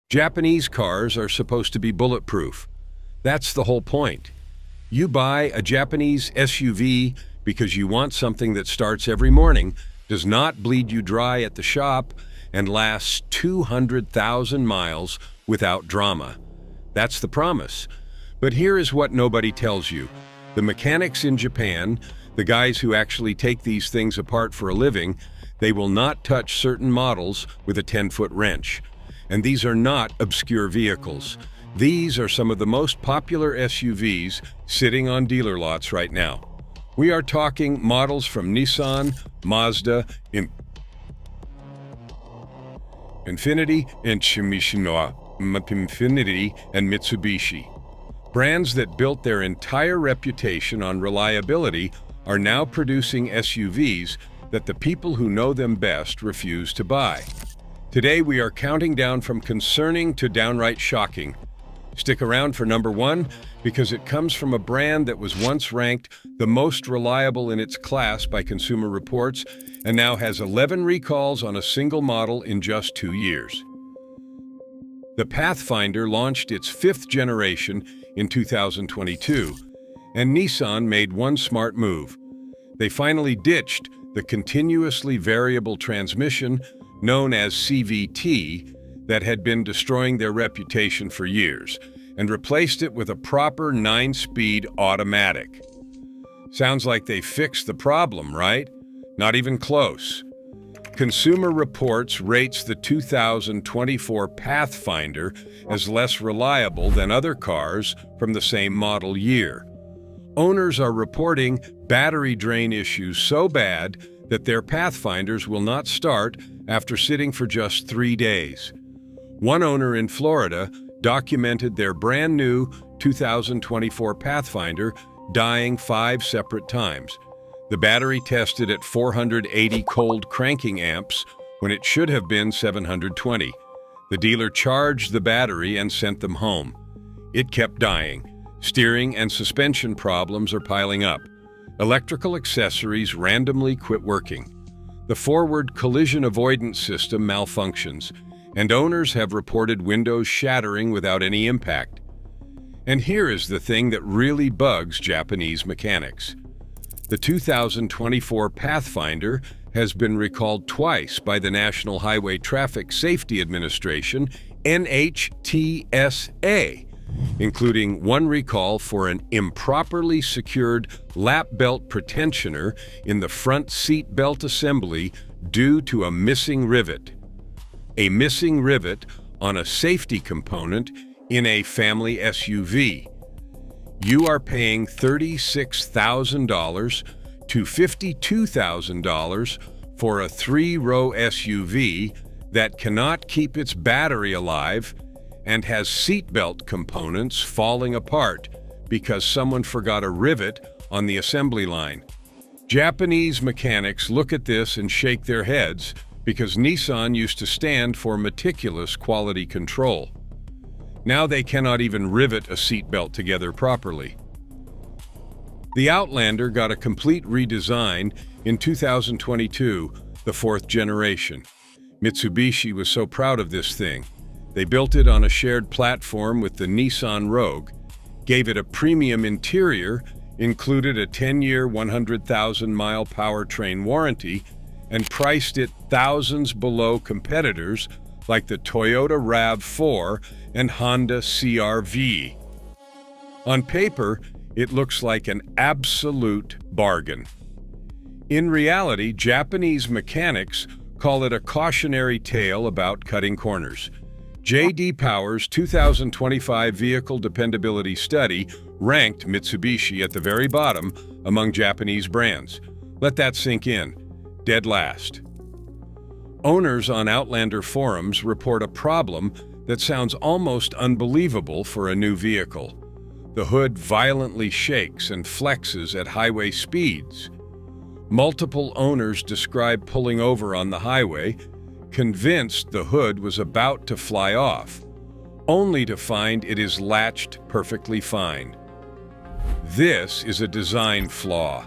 Japanese cars are supposed to be bulletproof. That's the whole point. You buy a Japanese SUV because you want something that starts every morning, does not bleed you dry at the shop, and lasts 200,000 miles without drama. That's the promise. But here is what nobody tells you. The mechanics in Japan, the guys who actually take these things apart for a living, they will not touch certain models with a 10-foot wrench. And these are not obscure vehicles. These are some of the most popular SUVs sitting on dealer lots right now. We are talking models from Nissan, Mazda, Infiniti, and Infiniti and Mitsubishi. Brands that built their entire reputation on reliability are now producing SUVs that the people who know them best refuse to buy. Today we are counting down from concerning to downright shocking. Stick around for number one because it comes from a brand that was once ranked the most reliable in its class by Consumer Reports and now has 11 recalls on a single model in just 2 years. The Pathfinder launched its 5th generation in 2022, and Nissan made one smart move. They finally ditched the continuously variable transmission known as CVT that had been destroying their reputation for years, and replaced it with a proper 9-speed automatic. Sounds like they fixed the problem, right? Not even close. Consumer Reports rates the 2024 Pathfinder as less reliable than other cars from the same model year. Owners are reporting battery drain issues so bad that their Pathfinders will not start after sitting for just 3 days. One owner in Florida documented their brand new 2024 Pathfinder dying 5 separate times. The battery tested at 480 cold cranking amps when it should have been 720. The dealer charged the battery and sent them home. It kept dying. Steering and suspension problems are piling up. Electrical accessories randomly quit working. The forward collision avoidance system malfunctions, and owners have reported windows shattering without any impact. And here is the thing that really bugs Japanese mechanics. The 2024 Pathfinder has been recalled twice by the National Highway Traffic Safety Administration, NHTSA, including one recall for an improperly secured lap belt pretensioner in the front seat belt assembly due to a missing rivet. A missing rivet on a safety component in a family SUV. You are paying $36,000 to $52,000 for a 3-row SUV that cannot keep its battery alive and has seatbelt components falling apart because someone forgot a rivet on the assembly line. Japanese mechanics look at this and shake their heads because Nissan used to stand for meticulous quality control. Now they cannot even rivet a seatbelt together properly. The Outlander got a complete redesign in 2022, the 4th generation. Mitsubishi was so proud of this thing. They built it on a shared platform with the Nissan Rogue, gave it a premium interior, included a 10-year, 100,000-mile powertrain warranty, and priced it thousands below competitors like the Toyota RAV4 and Honda CR-V. On paper, it looks like an absolute bargain. In reality, Japanese mechanics call it a cautionary tale about cutting corners. J.D. Power's 2025 Vehicle Dependability Study ranked Mitsubishi at the very bottom among Japanese brands. Let that sink in. Dead last. Owners on Outlander forums report a problem that sounds almost unbelievable for a new vehicle. The hood violently shakes and flexes at highway speeds. Multiple owners describe pulling over on the highway, convinced the hood was about to fly off, only to find it is latched perfectly fine. This is a design flaw.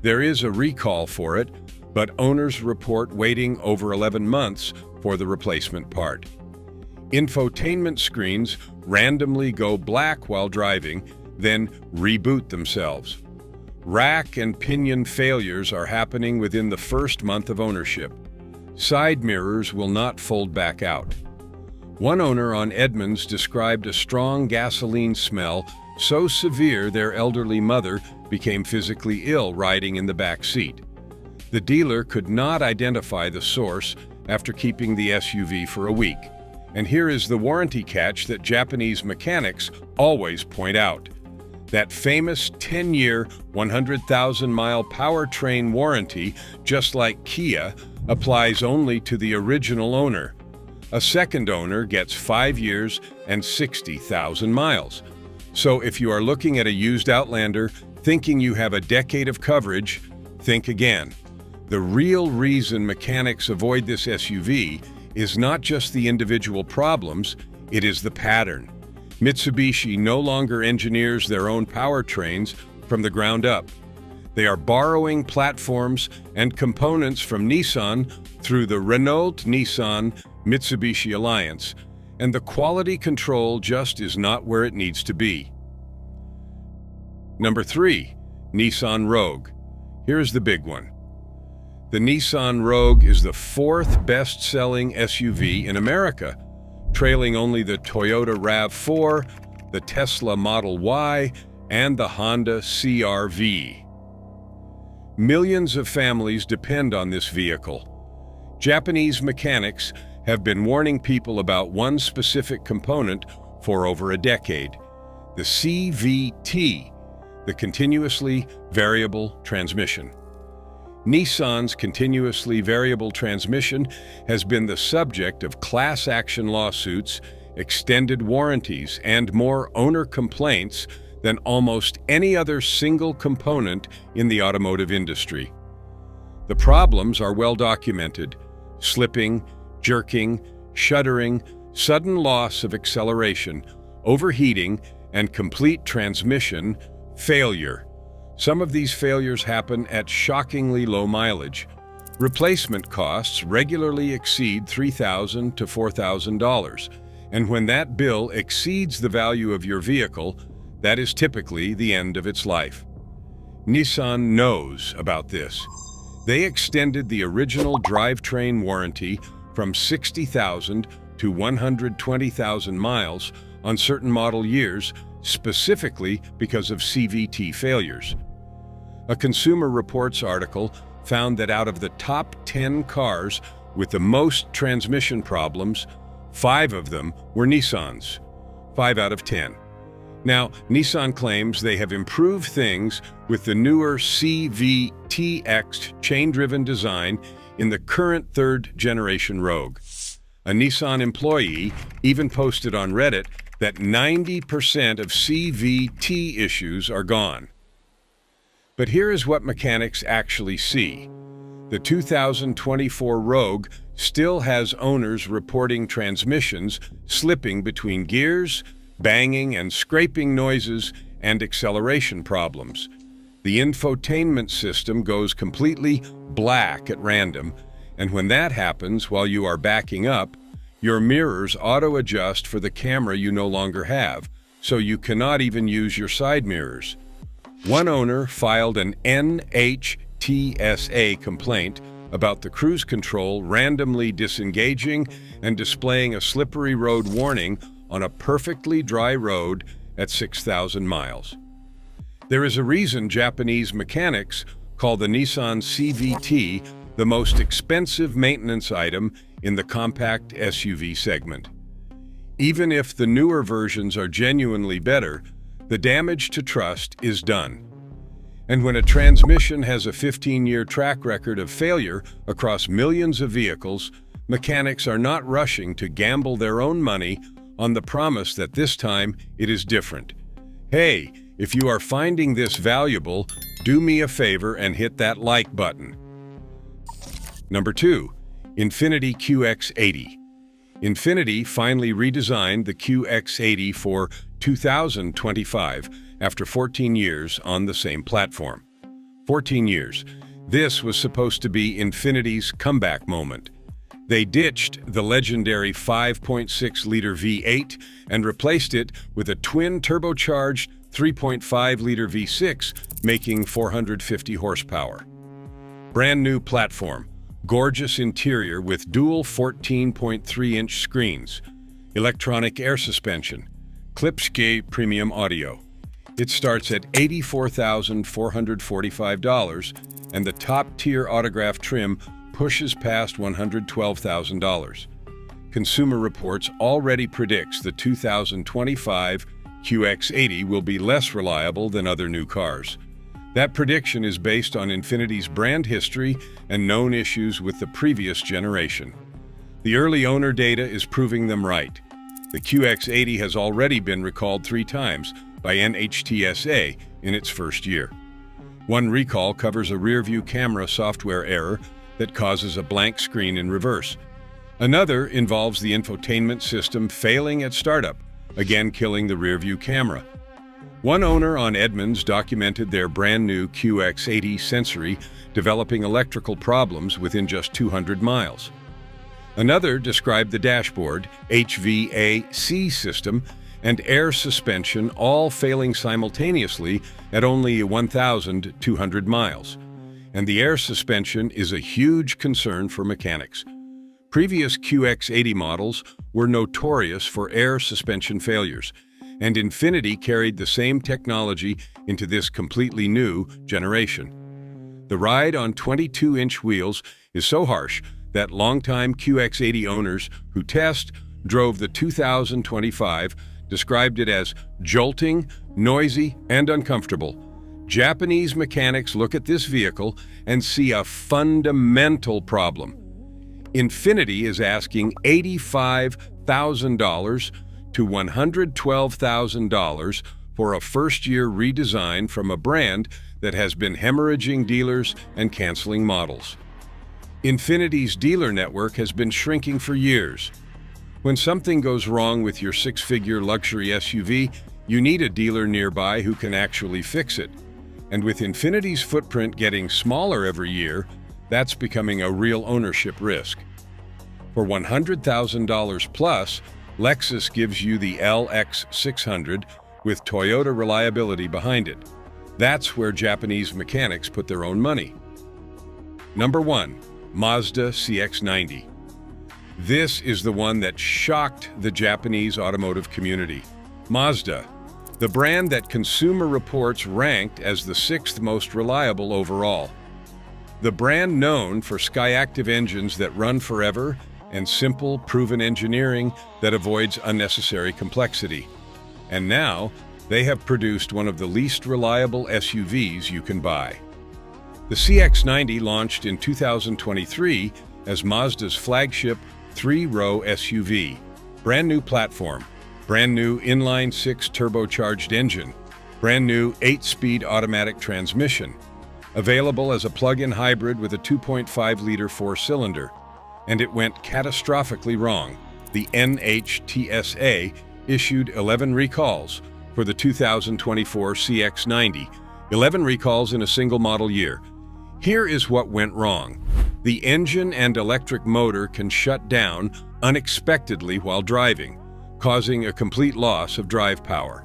There is a recall for it, but owners report waiting over 11 months for the replacement part. Infotainment screens randomly go black while driving, then reboot themselves. Rack and pinion failures are happening within the first month of ownership. Side mirrors will not fold back out. One owner on Edmonds described a strong gasoline smell so severe their elderly mother became physically ill riding in the back seat. The dealer could not identify the source after keeping the SUV for a week. And here is the warranty catch that Japanese mechanics always point out. That famous 10-year, 100,000-mile powertrain warranty, just like Kia, applies only to the original owner. A second owner gets 5 years and 60,000 miles. So if you are looking at a used Outlander thinking you have a decade of coverage, think again. The real reason mechanics avoid this SUV is not just the individual problems, it is the pattern. Mitsubishi no longer engineers their own powertrains from the ground up. They are borrowing platforms and components from Nissan through the Renault-Nissan-Mitsubishi alliance, and the quality control just is not where it needs to be. Number 3, Nissan Rogue. Here's the big one. The Nissan Rogue is the 4th best-selling SUV in America, trailing only the Toyota RAV4, the Tesla Model Y, and the Honda CR-V. Millions of families depend on this vehicle. Japanese mechanics have been warning people about one specific component for over a decade, the CVT, the continuously variable transmission. Nissan's continuously variable transmission has been the subject of class action lawsuits, extended warranties, and more owner complaints than almost any other single component in the automotive industry. The problems are well documented: slipping, jerking, shuddering, sudden loss of acceleration, overheating, and complete transmission failure. Some of these failures happen at shockingly low mileage. Replacement costs regularly exceed $3,000 to $4,000, and when that bill exceeds the value of your vehicle, that is typically the end of its life. Nissan knows about this. They extended the original drivetrain warranty from 60,000 to 120,000 miles on certain model years, specifically because of CVT failures. A Consumer Reports article found that out of the top 10 cars with the most transmission problems, 5 of them were Nissans. 5 out of 10. Now, Nissan claims they have improved things with the newer CVT-X chain-driven design in the current third-generation Rogue. A Nissan employee even posted on Reddit that 90% of CVT issues are gone. But here is what mechanics actually see. The 2024 Rogue still has owners reporting transmissions slipping between gears, banging and scraping noises, and acceleration problems. The infotainment system goes completely black at random, and when that happens while you are backing up, your mirrors auto-adjust for the camera you no longer have, so you cannot even use your side mirrors. One owner filed an NHTSA complaint about the cruise control randomly disengaging and displaying a slippery road warning on a perfectly dry road at 6,000 miles. There is a reason Japanese mechanics call the Nissan CVT the most expensive maintenance item in the compact SUV segment. Even if the newer versions are genuinely better, the damage to trust is done. And when a transmission has a 15-year track record of failure across millions of vehicles, mechanics are not rushing to gamble their own money on the promise that this time it is different. Hey, if you are finding this valuable, do me a favor and hit that like button. Number 2, Infiniti QX80. Infiniti finally redesigned the QX80 for 2025 after 14 years on the same platform. 14 years. This was supposed to be Infiniti's comeback moment. They ditched the legendary 5.6-liter V8 and replaced it with a twin turbocharged 3.5-liter V6, making 450 horsepower. Brand new platform, gorgeous interior with dual 14.3-inch screens, electronic air suspension, Klipschke premium audio. It starts at $84,445, and the top-tier autograph trim pushes past $112,000. Consumer Reports already predicts the 2025 QX80 will be less reliable than other new cars. That prediction is based on Infiniti's brand history and known issues with the previous generation. The early owner data is proving them right. The QX80 has already been recalled 3 times by NHTSA in its first year. One recall covers a rear-view camera software error that causes a blank screen in reverse. Another involves the infotainment system failing at startup, again killing the rear-view camera. One owner on Edmunds documented their brand-new QX80 Sensory developing electrical problems within just 200 miles. Another described the dashboard, HVAC system, and air suspension all failing simultaneously at only 1,200 miles. And the air suspension is a huge concern for mechanics. Previous QX80 models were notorious for air suspension failures, and Infiniti carried the same technology into this completely new generation. The ride on 22-inch wheels is so harsh that longtime QX80 owners who drove the 2025 described it as jolting, noisy, and uncomfortable. Japanese mechanics look at this vehicle and see a fundamental problem. Infiniti is asking $85,000 to $112,000 for a first-year redesign from a brand that has been hemorrhaging dealers and canceling models. Infiniti's dealer network has been shrinking for years. When something goes wrong with your 6-figure luxury SUV, you need a dealer nearby who can actually fix it. And with Infiniti's footprint getting smaller every year, that's becoming a real ownership risk. For $100,000 plus, Lexus gives you the LX600 with Toyota reliability behind it. That's where Japanese mechanics put their own money. Number 1. Mazda CX-90. This is the one that shocked the Japanese automotive community. Mazda, the brand that Consumer Reports ranked as the 6th most reliable overall. The brand known for Skyactiv engines that run forever and simple, proven engineering that avoids unnecessary complexity. And now, they have produced one of the least reliable SUVs you can buy. The CX-90 launched in 2023 as Mazda's flagship 3-row SUV. Brand new platform, brand new inline-6 turbocharged engine, brand new 8-speed automatic transmission, available as a plug-in hybrid with a 2.5-liter 4-cylinder. And it went catastrophically wrong. The NHTSA issued 11 recalls for the 2024 CX-90, 11 recalls in a single model year. Here is what went wrong. The engine and electric motor can shut down unexpectedly while driving, causing a complete loss of drive power.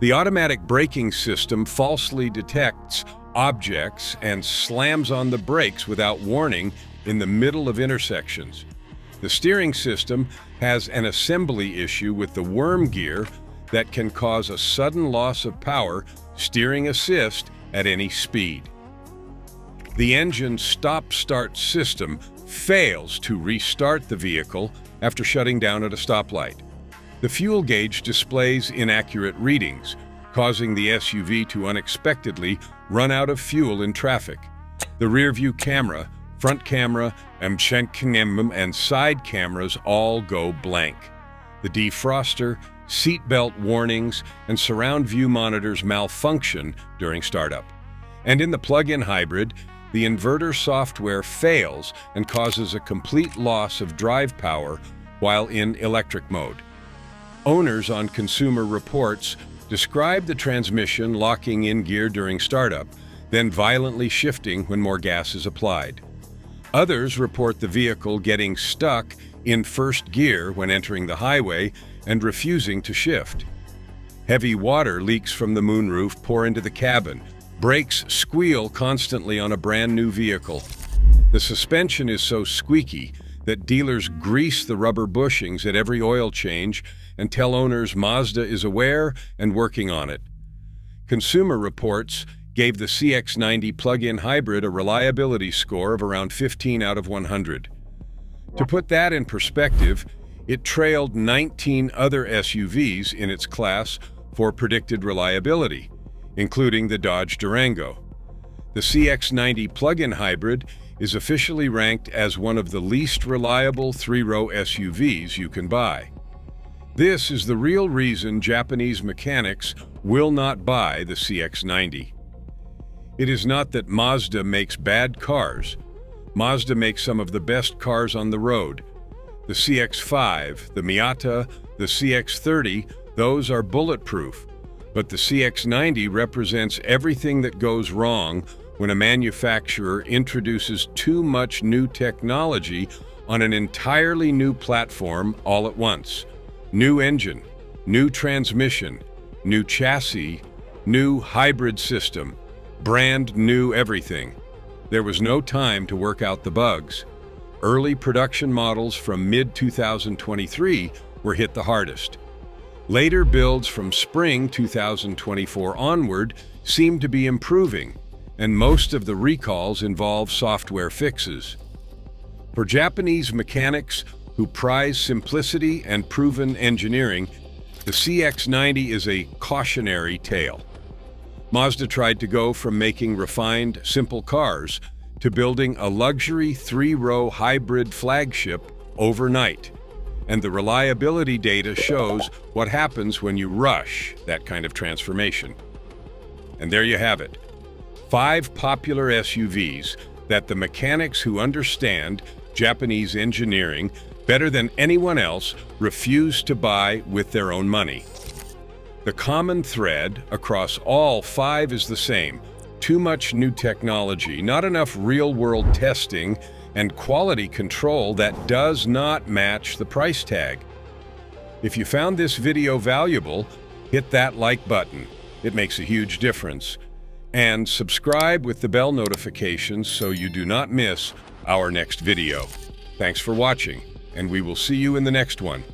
The automatic braking system falsely detects objects and slams on the brakes without warning in the middle of intersections. The steering system has an assembly issue with the worm gear that can cause a sudden loss of power steering assist at any speed. The engine stop-start system fails to restart the vehicle after shutting down at a stoplight. The fuel gauge displays inaccurate readings, causing the SUV to unexpectedly run out of fuel in traffic. The rear-view camera, front camera, and side cameras all go blank. The defroster, seatbelt warnings, and surround view monitors malfunction during startup. And in the plug-in hybrid, the inverter software fails and causes a complete loss of drive power while in electric mode. Owners on Consumer Reports describe the transmission locking in gear during startup, then violently shifting when more gas is applied. Others report the vehicle getting stuck in first gear when entering the highway and refusing to shift. Heavy water leaks from the moonroof pour into the cabin. Brakes squeal constantly on a brand new vehicle. The suspension is so squeaky that dealers grease the rubber bushings at every oil change and tell owners Mazda is aware and working on it. Consumer Reports gave the CX-90 plug-in hybrid a reliability score of around 15 out of 100. To put that in perspective, it trailed 19 other SUVs in its class for predicted reliability, including the Dodge Durango. The CX-90 plug-in hybrid is officially ranked as one of the least reliable three-row SUVs you can buy. This is the real reason Japanese mechanics will not buy the CX-90. It is not that Mazda makes bad cars. Mazda makes some of the best cars on the road. The CX-5, the Miata, the CX-30, those are bulletproof. But the CX-90 represents everything that goes wrong when a manufacturer introduces too much new technology on an entirely new platform all at once. New engine, new transmission, new chassis, new hybrid system, brand new everything. There was no time to work out the bugs. Early production models from mid-2023 were hit the hardest. Later builds from spring 2024 onward seem to be improving, and most of the recalls involve software fixes. For Japanese mechanics who prize simplicity and proven engineering, the CX-90 is a cautionary tale. Mazda tried to go from making refined, simple cars to building a luxury three-row hybrid flagship overnight. And the reliability data shows what happens when you rush that kind of transformation. And there you have it. 5 popular SUVs that the mechanics who understand Japanese engineering better than anyone else refuse to buy with their own money. The common thread across all 5 is the same: too much new technology, not enough real-world testing, and quality control that does not match the price tag. If you found this video valuable, hit that like button. It makes a huge difference. And subscribe with the bell notifications so you do not miss our next video. Thanks for watching, and we will see you in the next one.